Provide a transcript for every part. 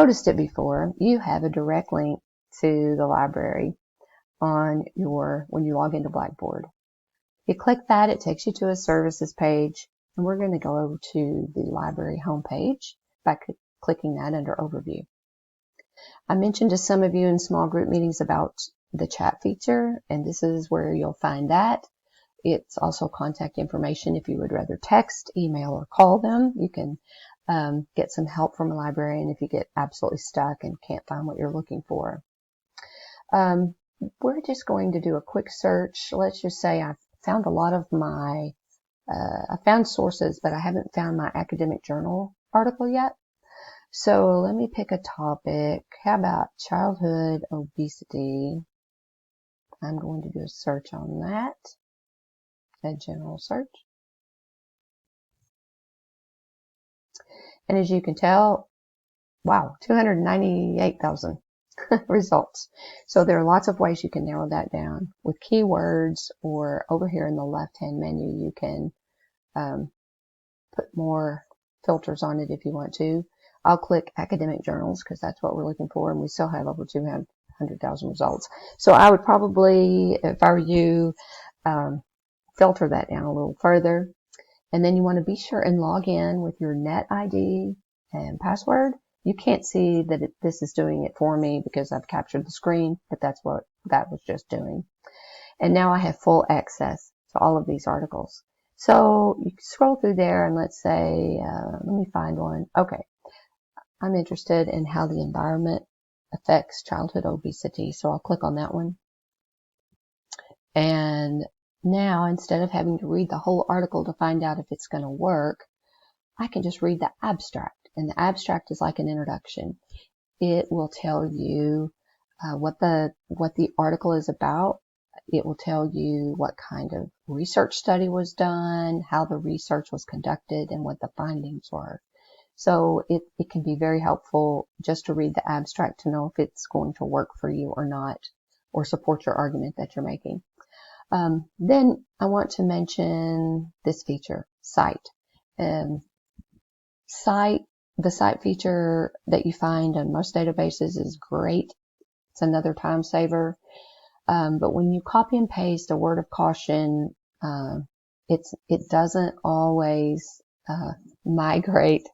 noticed it before, you have a direct link to the library on when you log into Blackboard. You click that, it takes you to a services page, and we're going to go over to the library homepage by clicking that under Overview. I mentioned to some of you in small group meetings about the chat feature, and this is where you'll find that. It's also contact information if you would rather text, email, or call them. You can get some help from a librarian if you get absolutely stuck and can't find what you're looking for. We're just going to do a quick search. Let's just say I've found a lot of my, I found sources, but I haven't found my academic journal article yet. So let me pick a topic. How about childhood obesity? I'm going to do a search on that, a general search. And as you can tell, wow, 298,000 results. So there are lots of ways you can narrow that down with keywords, or over here in the left-hand menu, you can put more filters on it if you want to. I'll click academic journals because that's what we're looking for, and we still have over 200,000 results. So I would probably, if I were you, filter that down a little further. And then you want to be sure and log in with your net ID and password. You can't see that this is doing it for me because I've captured the screen, but that's what that was just doing. And now I have full access to all of these articles. So you can scroll through there and let's say, let me find one. Okay. I'm interested in how the environment affects childhood obesity. So I'll click on that one. And now, instead of having to read the whole article to find out if it's going to work, I can just read the abstract. And the abstract is like an introduction. It will tell you what the article is about. It will tell you what kind of research study was done, how the research was conducted, and what the findings were. So it can be very helpful just to read the abstract to know if it's going to work for you or not, or support your argument that you're making. Then I want to mention this feature, Cite. The Cite feature that you find on most databases is great. It's another time saver. But when you copy and paste a word of caution, it doesn't always migrate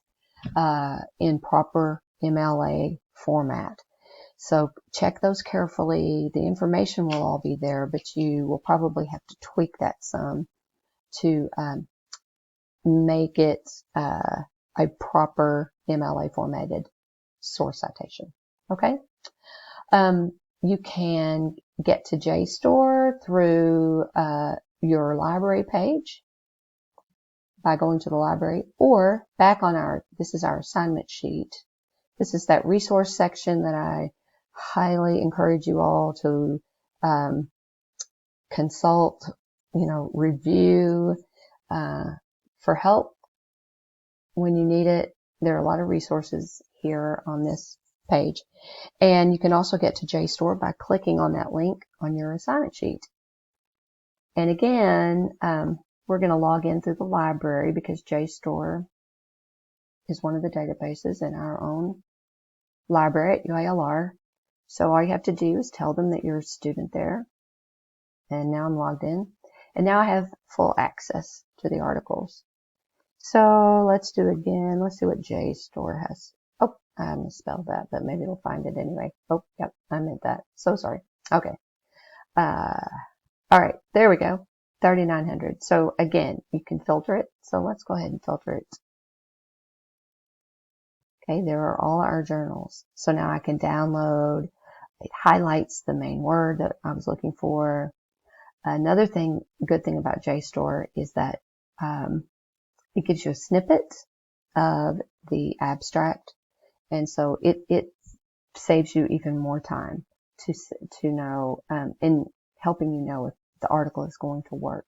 in proper MLA format. So check those carefully. The information will all be there, but you will probably have to tweak that some to make it a proper MLA formatted source citation. Okay? You can get to JSTOR through your library page by going to the library, or back on this is our assignment sheet. This is that resource section that I highly encourage you all to consult, review for help when you need it. There are a lot of resources here on this page. And you can also get to JSTOR by clicking on that link on your assignment sheet. And again, we're going to log in through the library because JSTOR is one of the databases in our own library at UALR. So all you have to do is tell them that you're a student there. And now I'm logged in. And now I have full access to the articles. So let's do it again. Let's see what JSTOR has. Oh, I misspelled that, but maybe it'll find it anyway. Oh, yep, I meant that. So sorry. Okay. All right, there we go. 3,900. So again, you can filter it. So let's go ahead and filter it. Okay, there are all our journals. So now I can download. It highlights the main word that I was looking for. Another good thing about JSTOR is that it gives you a snippet of the abstract, and so it saves you even more time to know in helping you know if the article is going to work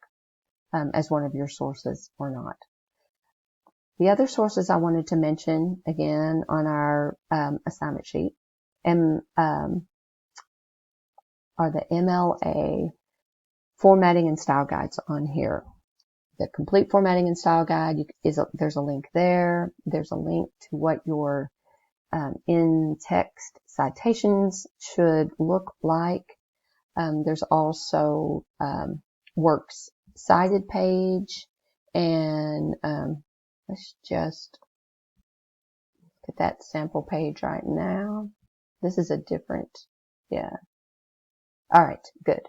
as one of your sources or not. The other sources I wanted to mention again on our assignment sheet are the MLA formatting and style guides on here. The complete formatting and style guide there's a link there. There's a link to what your in-text citations should look like. There's also works cited page, and let's just look at that sample page right now. This is a different, yeah. All right, good.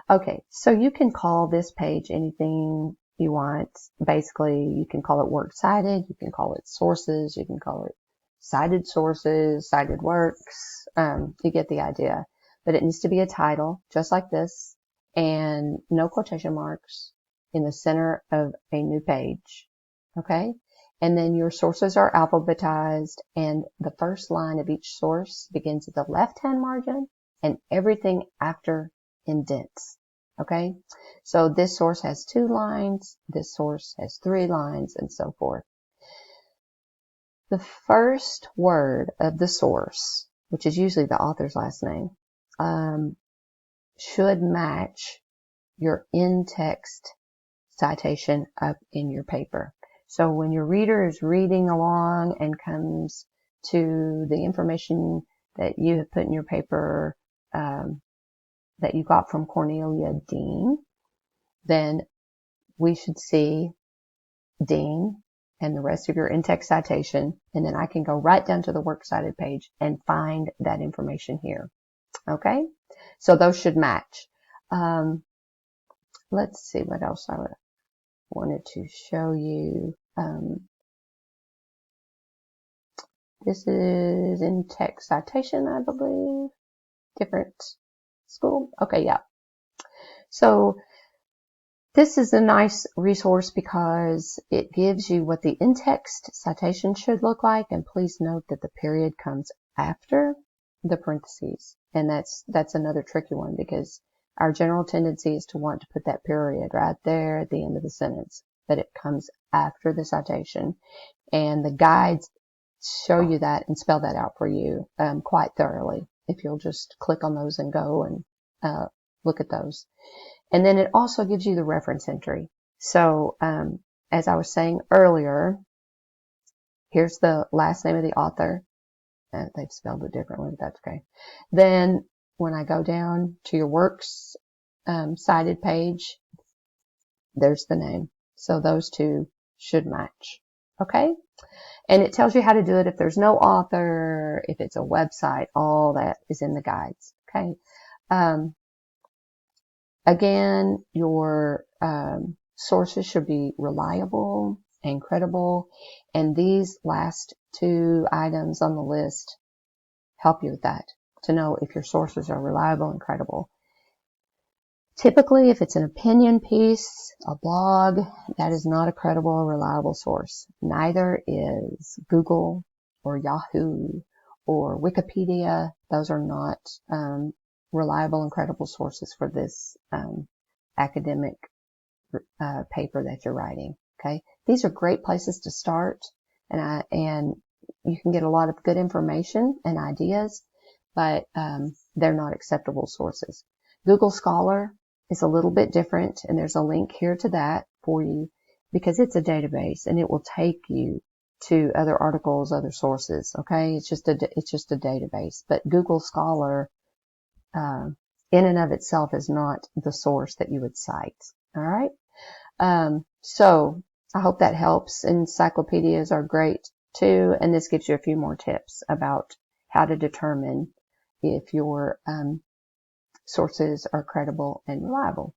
Okay, so you can call this page anything you want. Basically, you can call it works cited, you can call it sources, you can call it cited sources, cited works. You get the idea. But it needs to be a title, just like this, and no quotation marks in the center of a new page. Okay? And then your sources are alphabetized, and the first line of each source begins at the left-hand margin, and everything after indents. Okay? So this source has 2 lines, this source has 3 lines, and so forth. The first word of the source, which is usually the author's last name, should match your in-text citation up in your paper. So when your reader is reading along and comes to the information that you have put in your paper that you got from Cornelia Dean, then we should see Dean and the rest of your in-text citation, and then I can go right down to the works cited page and find that information here. Okay? So those should match. Let's see what else I wanted to show you. This is in text citation, I believe. Different school. Okay, yeah. So this is a nice resource because it gives you what the in-text citation should look like, and please note that the period comes after the parentheses, and that's another tricky one because our general tendency is to want to put that period right there at the end of the sentence, but it comes after the citation, and the guides show you that and spell that out for you quite thoroughly if you'll just click on those and go and look at those. And then it also gives you the reference entry. So as I was saying earlier, here's the last name of the author. They've spelled it differently, but that's okay. Then when I go down to your works cited page, there's the name. So those two should match. Okay? And it tells you how to do it if there's no author, if it's a website, all that is in the guides. Okay? Again, your sources should be reliable and credible, and these last 2 items on the list help you with that, to know if your sources are reliable and credible. Typically, if it's an opinion piece, a blog, that is not a credible or reliable source. Neither is Google or Yahoo or Wikipedia. Those are not reliable and credible sources for this academic paper that you're writing. Okay, these are great places to start, and you can get a lot of good information and ideas, but they're not acceptable sources. Google Scholar is a little bit different, and there's a link here to that for you because it's a database and it will take you to other articles, other sources. Okay, it's just a database, but Google Scholar in and of itself is not the source that you would cite. All right. So I hope that helps. Encyclopedias are great too, and this gives you a few more tips about how to determine if your sources are credible and reliable.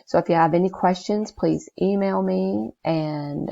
So if you have any questions, please email me, and